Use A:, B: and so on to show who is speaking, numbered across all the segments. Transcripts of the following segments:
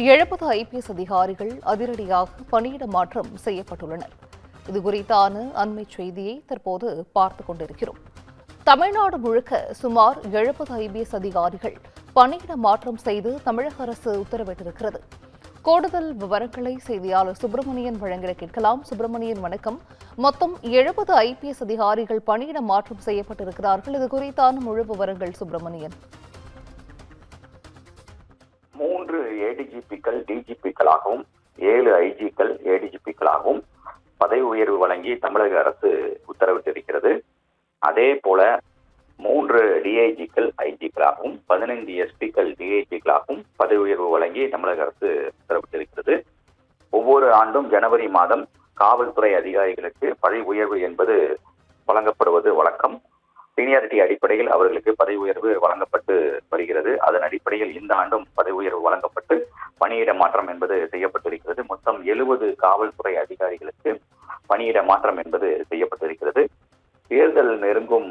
A: 70 IPS அதிகாரிகள் அதிரடியாக பணியிட மாற்றம் செய்யப்பட்டுள்ளனர். இதுகுறித்தான அண்மை செய்தியை தற்போது பார்த்துக் கொண்டிருக்கிறோம். தமிழ்நாடு முழுக்க சுமார் 70 ஐபிஎஸ் அதிகாரிகள் பணியிட மாற்றம் செய்து தமிழக அரசு உத்தரவிட்டிருக்கிறது. கூடுதல் விவரங்களை செய்தியாளர் சுப்பிரமணியன் வழங்கிட கேட்கலாம். சுப்பிரமணியன், வணக்கம். மொத்தம் 70 ஐபிஎஸ் அதிகாரிகள் பணியிட மாற்றம் செய்யப்பட்டிருக்கிறார்கள். இது குறித்தான முழு விவரங்கள் சுப்பிரமணியன்.
B: 3 ஏடிஜிபிக்கள் டிஜிபிக்களாகவும் 7 ஐஜிக்கள் ஏடிஜிபிக்களாகவும் பதவி உயர்வு வழங்கி தமிழக அரசு உத்தரவிட்டிருக்கிறது. அதே போல 3 டிஐஜிக்கள் ஐஜிக்களாகவும் 15 எஸ்பிக்கள் டிஐஜிக்களாகவும் பதவி உயர்வு வழங்கி தமிழக அரசு உத்தரவிட்டிருக்கிறது. ஒவ்வொரு ஆண்டும் ஜனவரி மாதம் காவல்துறை அதிகாரிகளுக்கு பதவி உயர்வு என்பது வழங்கப்படுவது வழக்கம். சீனியாரிட்டி அடிப்படையில் அவர்களுக்கு பதவி உயர்வு வழங்கப்பட்டு வருகிறது. அதன் அடிப்படையில் இந்த ஆண்டும் பதவி உயர்வு வழங்கப்பட்டு பணியிட மாற்றம் என்பது செய்யப்பட்டிருக்கிறது. மொத்தம் 70 காவல்துறை அதிகாரிகளுக்கு பணியிட மாற்றம் என்பது செய்யப்பட்டிருக்கிறது. தேர்தல் நெருங்கும்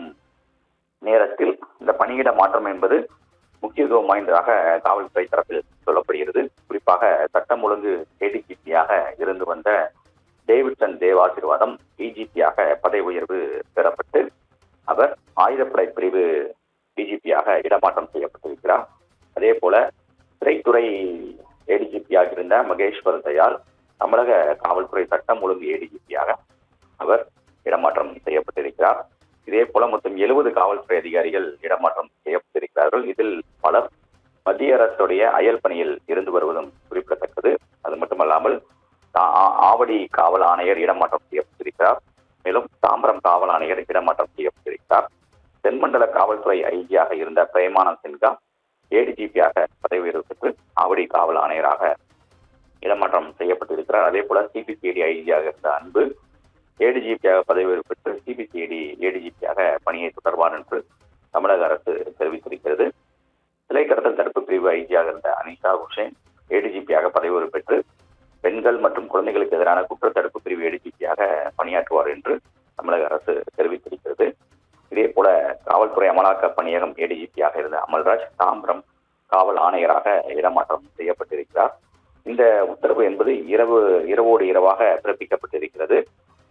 B: நேரத்தில் இந்த பணியிட மாற்றம் என்பது முக்கியத்துவம் வாய்ந்ததாக காவல்துறை தரப்பில் சொல்லப்படுகிறது. குறிப்பாக சட்டம் ஒழுங்கு ஏடிஜிபியாக இருந்து வந்த டேவிட்சன் தேவாசீர்வாதம் டிஜிபியாக பதவி உயர்வு பெறப்பட்டு அவர் ஆயுதப்படை பிரிவு டிஜிபியாக இடமாற்றம் செய்யப்பட்டிருக்கிறார். அதே போல சிறைத்துறை ஏடிஜிபியாக இருந்த மகேஸ்வர் தயாள் தமிழக காவல்துறை சட்டம் ஒழுங்கு ஏடிஜிபியாக அவர் இடமாற்றம் செய்யப்பட்டிருக்கிறார். இதே போல மொத்தம் 70 காவல்துறை அதிகாரிகள் இடமாற்றம் செய்யப்பட்டிருக்கிறார்கள். இதில் பலர் மத்திய அரசுடைய அயல் பணியில் இருந்து வருவதும் குறிப்பிடத்தக்கது. அது மட்டுமல்லாமல் ஆவடி காவல் ஆணையர் இடமாற்றம் செய்யப்பட்டிருக்கிறார். மேலும் தாம்பரம் காவல் ஆணையர் இடமாற்றம் செய்யப்பட்டிருக்கிறார். தென்மண்டல காவல்துறை ஐஜியாக இருந்த பிரேமானந்த் சின்ஹா ஏடிஜிபியாக பதவி உயர்வு பெற்று ஆவடி காவல் ஆணையராக இடமாற்றம் செய்யப்பட்டிருக்கிறார். அதே போல சிபிசிஐடி ஐஜியாக இருந்த அன்பு ஏடிஜிபியாக பதவி உயர்வு பெற்று சிபிசிஐடி ஏடிஜிபியாக பணியை தொடர்வார் என்று தமிழக அரசு தெரிவித்திருக்கிறது. சிலை கடத்தல் தடுப்பு பிரிவு ஐஜியாக இருந்த அனிஷா ஹுசேன் ஏடிஜிபியாக பதவி உயர்வு பெற்று பெண்கள் மற்றும் குழந்தைகளுக்கு எதிரான குற்றத்தடுப்பு பிரிவு ஏடிஜிபியாக பணியாற்றுவார் என்று தமிழக அரசு தெரிவித்திருக்கிறது. இதே போல காவல்துறை அமலாக்க பணியகம் ஏடிஜிபியாக இருந்த அமல்ராஜ் தாம்பரம் காவல் ஆணையராக இடமாற்றம் செய்யப்பட்டிருக்கிறார். இந்த உத்தரவு என்பது இரவோடு இரவாக பிறப்பிக்கப்பட்டிருக்கிறது.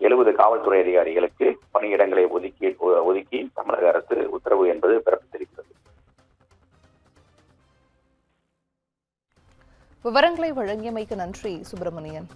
B: 70 காவல்துறை அதிகாரிகளுக்கு பணியிடங்களை ஒதுக்கி தமிழக அரசு உத்தரவு என்பது பிறப்பித்திருக்கிறது.
A: விவரங்களை வழங்கியமைக்கு நன்றி சுப்பிரமணியன்.